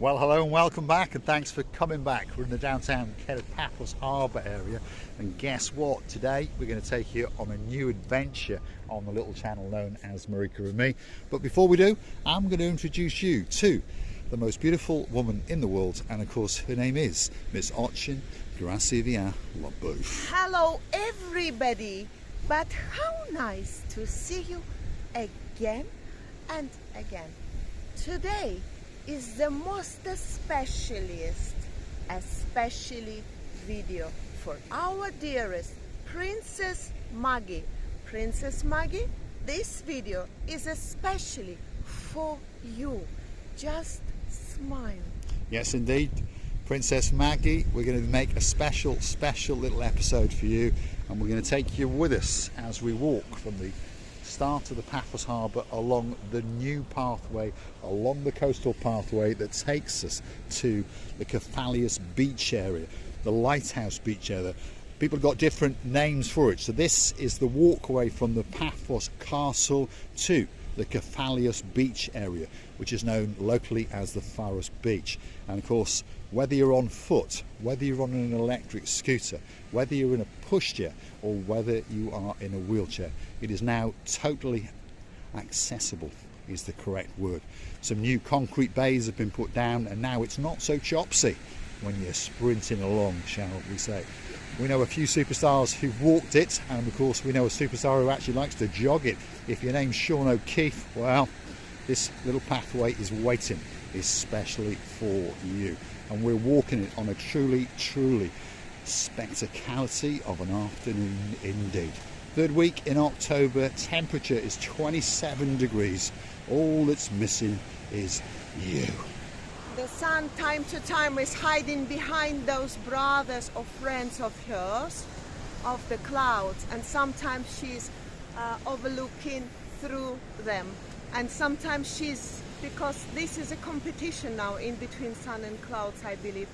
Well, hello and welcome back, and thanks for coming back. We're in the downtown Paphos Harbour area, and guess what? Today we're going to take you on a new adventure on the little channel known as Marika and Me. But before we do, I'm going to introduce you to the most beautiful woman in the world, and of course her name is Miss Ochin Gracivia Labouf. Hello everybody, but how nice to see you again and again. Today is the most especially video for our dearest Princess Maggie. Princess Maggie, this video is especially for you. Just smile. Yes, indeed. Princess Maggie, we're going to make a special little episode for you, and we're going to take you with us as we walk from the start of the Paphos Harbour along the new pathway, along the coastal pathway that takes us to the Faros Beach area, the Lighthouse Beach area. People have got different names for it. So this is the walkway from the Paphos Castle to the Faros Beach area, which is known locally as the Faros Beach. And of course, whether you're on foot, whether you're on an electric scooter, whether you're in a pushchair, or whether you are in a wheelchair, it is now totally accessible, is the correct word. Some new concrete bays have been put down, and now it's not so chopsy when you're sprinting along, shall we say. We know a few superstars who've walked it, and of course we know a superstar who actually likes to jog it. If your name's Sean O'Keefe, well, this little pathway is waiting especially for you. And we're walking it on a truly spectacality of an afternoon indeed. Third week in October, temperature is 27 degrees. All that's missing is you. The sun time to time is hiding behind those brothers or friends of hers of the clouds, and sometimes she's overlooking through them, and sometimes she's, because this is a competition now in between sun and clouds, I believe,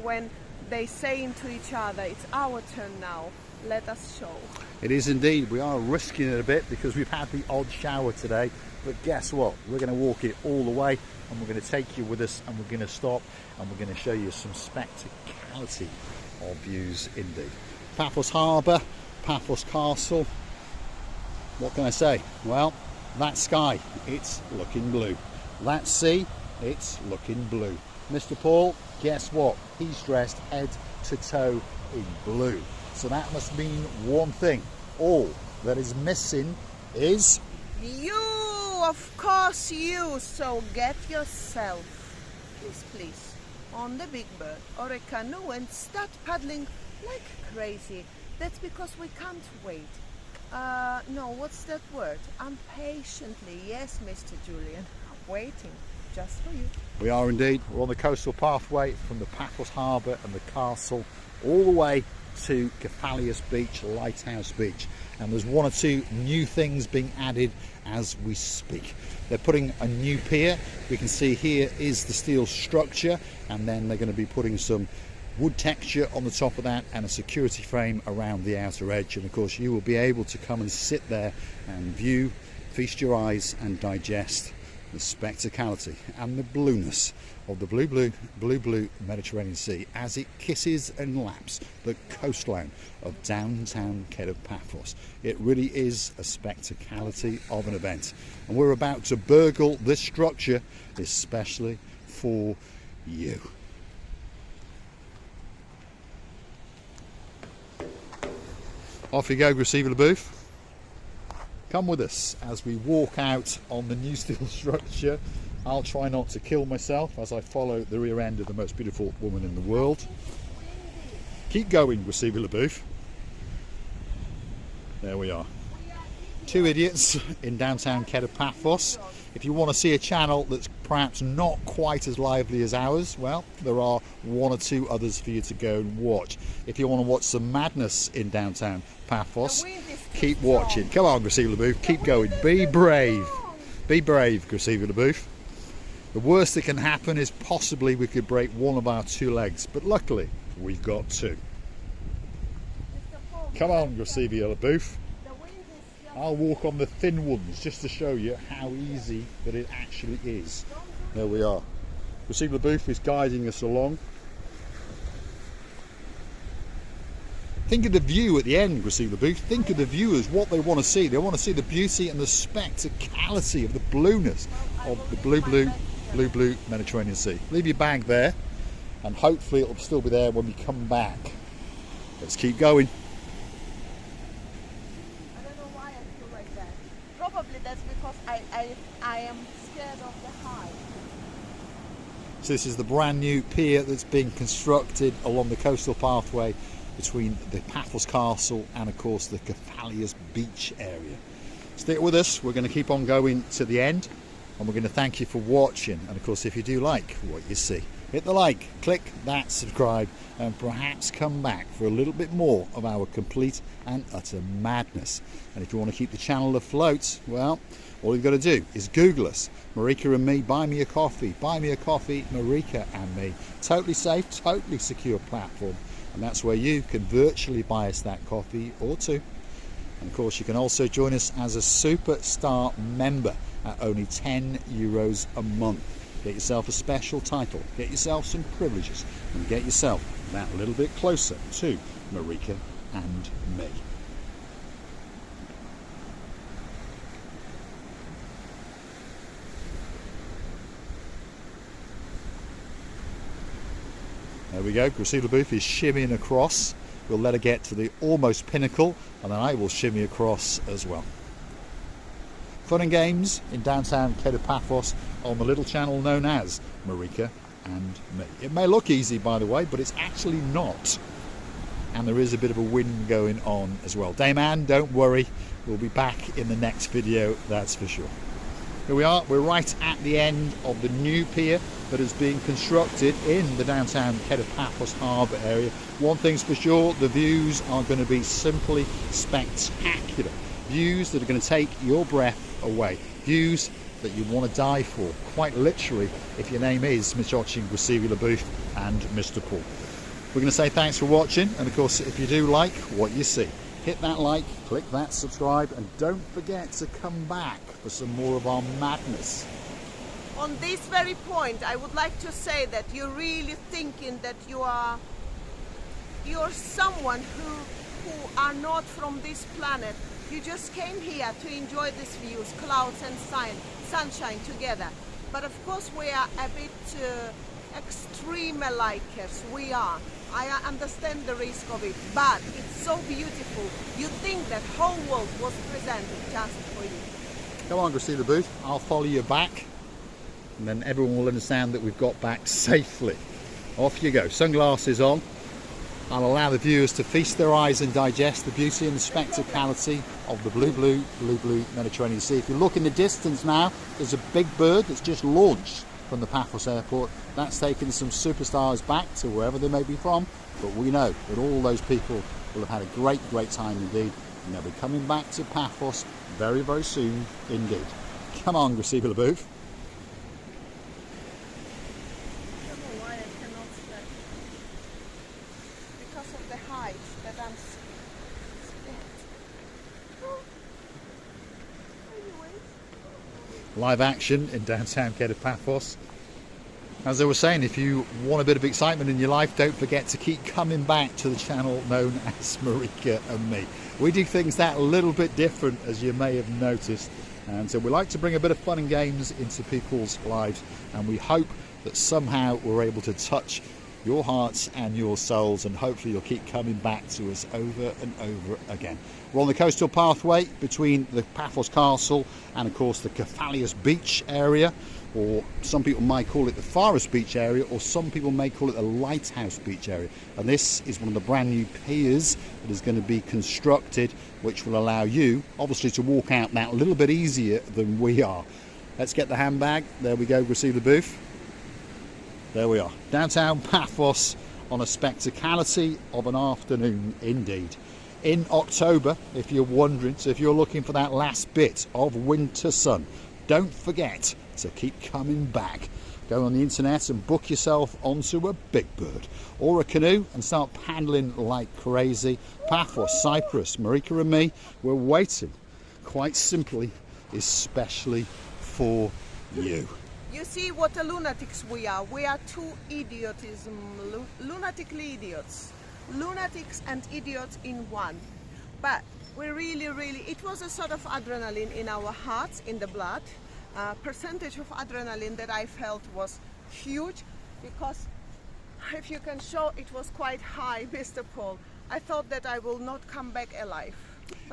when they saying to each other, it's our turn now, let us show. It is indeed. We are risking it a bit because we've had the odd shower today, but guess what? We're going to walk it all the way, and we're going to take you with us, and we're going to stop, and we're going to show you some spectacality of views indeed. Paphos Harbour, Paphos Castle. What can I say? Well, that sky, it's looking blue. That sea, it's looking blue. Mr. Paul, guess what? He's dressed head to toe in blue. So that must mean one thing. All that is missing is you, of course you. So get yourself, please, on the big bird or a canoe and start paddling like crazy. That's because we can't wait. No, what's that word? Impatiently, yes, Mr. Julian, waiting just for you. We are indeed. We're on the coastal pathway from the Paphos Harbour and the castle all the way to Faros Beach, Lighthouse Beach, and there's one or two new things being added as we speak. They're putting a new pier. We can see here is the steel structure, and then they're going to be putting some wood texture on the top of that and a security frame around the outer edge, and of course you will be able to come and sit there and view, feast your eyes and digest the spectacality and the blueness of the blue Mediterranean Sea as it kisses and laps the coastline of downtown Paphos. It really is a spectacality of an event, and we're about to burgle this structure especially for you. Off you go, Gracivia Labouf. Come with us as we walk out on the new steel structure. I'll try not to kill myself as I follow the rear end of the most beautiful woman in the world. Keep going, Gracivia Labouf. There we are. Two idiots in downtown Paphos. If you want to see a channel that's perhaps not quite as lively as ours, well, there are one or two others for you to go and watch. If you want to watch some madness in downtown Paphos, keep watching. Come on, Gracivia Labouf, keep going. Be brave. Be brave, Gracivia Labouf. The worst that can happen is possibly we could break one of our two legs, but luckily we've got two. Come on, Gracivia Labouf. I'll walk on the thin ones just to show you how easy that it actually is. There we are. Receive LaBouffe is guiding us along. Think of the view at the end, Receive LaBouffe. Think of the viewers, what they want to see. They want to see the beauty and the spectacality of the blueness of the blue Mediterranean Sea. Leave your bag there, and hopefully it'll still be there when we come back. Let's keep going. I don't know why I feel like that. Probably that's because I am scared of the height. So this is the brand new pier that's being constructed along the coastal pathway between the Paphos Castle and of course the Faros Beach area. Stick with us, we're going to keep on going to the end, and we're going to thank you for watching. And of course, if you do like what you see, hit the like, click that subscribe, and perhaps come back for a little bit more of our complete and utter madness. And if you want to keep the channel afloat, well, all you've got to do is Google us, Marika and me, buy me a coffee, Marika and me. Totally safe, totally secure platform. And that's where you can virtually buy us that coffee or two. And of course, you can also join us as a superstar member at only €10 a month. Get yourself a special title, get yourself some privileges, and get yourself that little bit closer to Marika and me. There we go, Receive LaBouffe is shimmying across. We'll let her get to the almost pinnacle, and then I will shimmy across as well. Fun and games in downtown Paphos on the little channel known as Marika and me. It may look easy, by the way, but it's actually not. And there is a bit of a wind going on as well. Dame Anne, don't worry, we'll be back in the next video, that's for sure. Here we are, we're right at the end of the new pier that is being constructed in the downtown Paphos harbour area. One thing's for sure, the views are going to be simply spectacular. Views that are going to take your breath away. Views that you want to die for, quite literally, if your name is Mr. Watching Receive LaBouffe and Mr. Paul. We're going to say thanks for watching, and of course, if you do like what you see, hit that like, click that subscribe, and don't forget to come back for some more of our madness. On this very point, I would like to say that you're really thinking that you're someone who are not from this planet. You just came here to enjoy these views, clouds and sunshine together. But of course we are a bit extreme likers, we are. I understand the risk of it, but it's so beautiful. You think that whole world was presented just for you. Come on, Receive LaBouffe, I'll follow you back, and then everyone will understand that we've got back safely. Off you go, sunglasses on. I'll allow the viewers to feast their eyes and digest the beauty and the spectacality of the blue Mediterranean Sea. If you look in the distance now, there's a big bird that's just launched from the Paphos airport. That's taken some superstars back to wherever they may be from, but we know that all those people will have had a great time indeed, and they'll be coming back to Paphos very, very soon indeed. Come on, Receive LaBouffe. Because of the height that I'm scared. Anyways. Live action in downtown Paphos. As I was saying, if you want a bit of excitement in your life, don't forget to keep coming back to the channel known as Marika and me. We do things that a little bit different, as you may have noticed, and so we like to bring a bit of fun and games into people's lives, and we hope that somehow we're able to touch your hearts and your souls, and hopefully you'll keep coming back to us over and over again. We're on the coastal pathway between the Paphos Castle and of course the Faros Beach area, or some people might call it the Faros Beach area, or some people may call it the Lighthouse Beach area. And this is one of the brand new piers that is going to be constructed, which will allow you obviously to walk out that a little bit easier than we are. Let's get the handbag. There we go, Receive LaBouffe. There we are, downtown Paphos on a spectacality of an afternoon indeed. In October, if you're wondering, so if you're looking for that last bit of winter sun, don't forget to keep coming back. Go on the internet and book yourself onto a big bird or a canoe and start paddling like crazy. Paphos, Cyprus, Marika and me, we're waiting, quite simply, especially for you. You see what a lunatics we are. We are two lunatic idiots. Lunatics and idiots in one. But we really, it was a sort of adrenaline in our hearts, in the blood. Percentage of adrenaline that I felt was huge, because if you can show, it was quite high, Mr. Paul. I thought that I will not come back alive.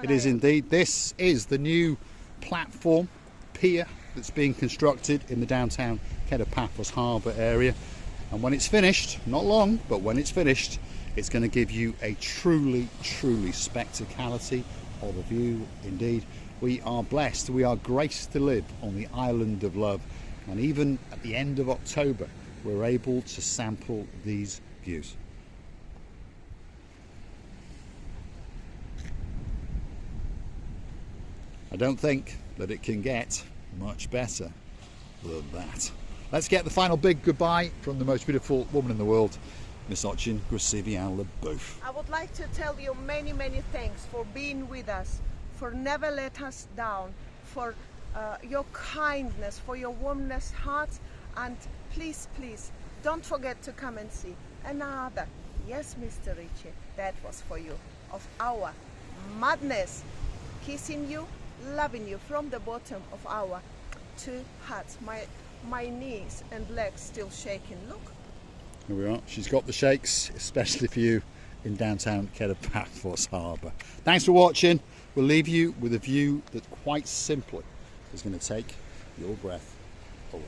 It is indeed. This is the new platform pier that's being constructed in the downtown Paphos harbour area, and when it's finished, not long, but when it's finished, it's going to give you a truly spectacality of a view indeed. We are blessed, we are graced to live on the island of love, and even at the end of October we're able to sample these views. I don't think that it can get much better than that. Let's get the final big goodbye from the most beautiful woman in the world, Miss Ochin Grasivian Lebouf. I would like to tell you many thanks for being with us, for never let us down, for your kindness, for your warmness heart, and please don't forget to come and see another, yes Mr. Richie, that was for you, of our madness, kissing you, loving you from the bottom of our two hearts. My knees and legs still shaking, look. Here we are, she's got the shakes, especially for you in downtown Paphos harbour. Thanks for watching. We'll leave you with a view that quite simply is going to take your breath away.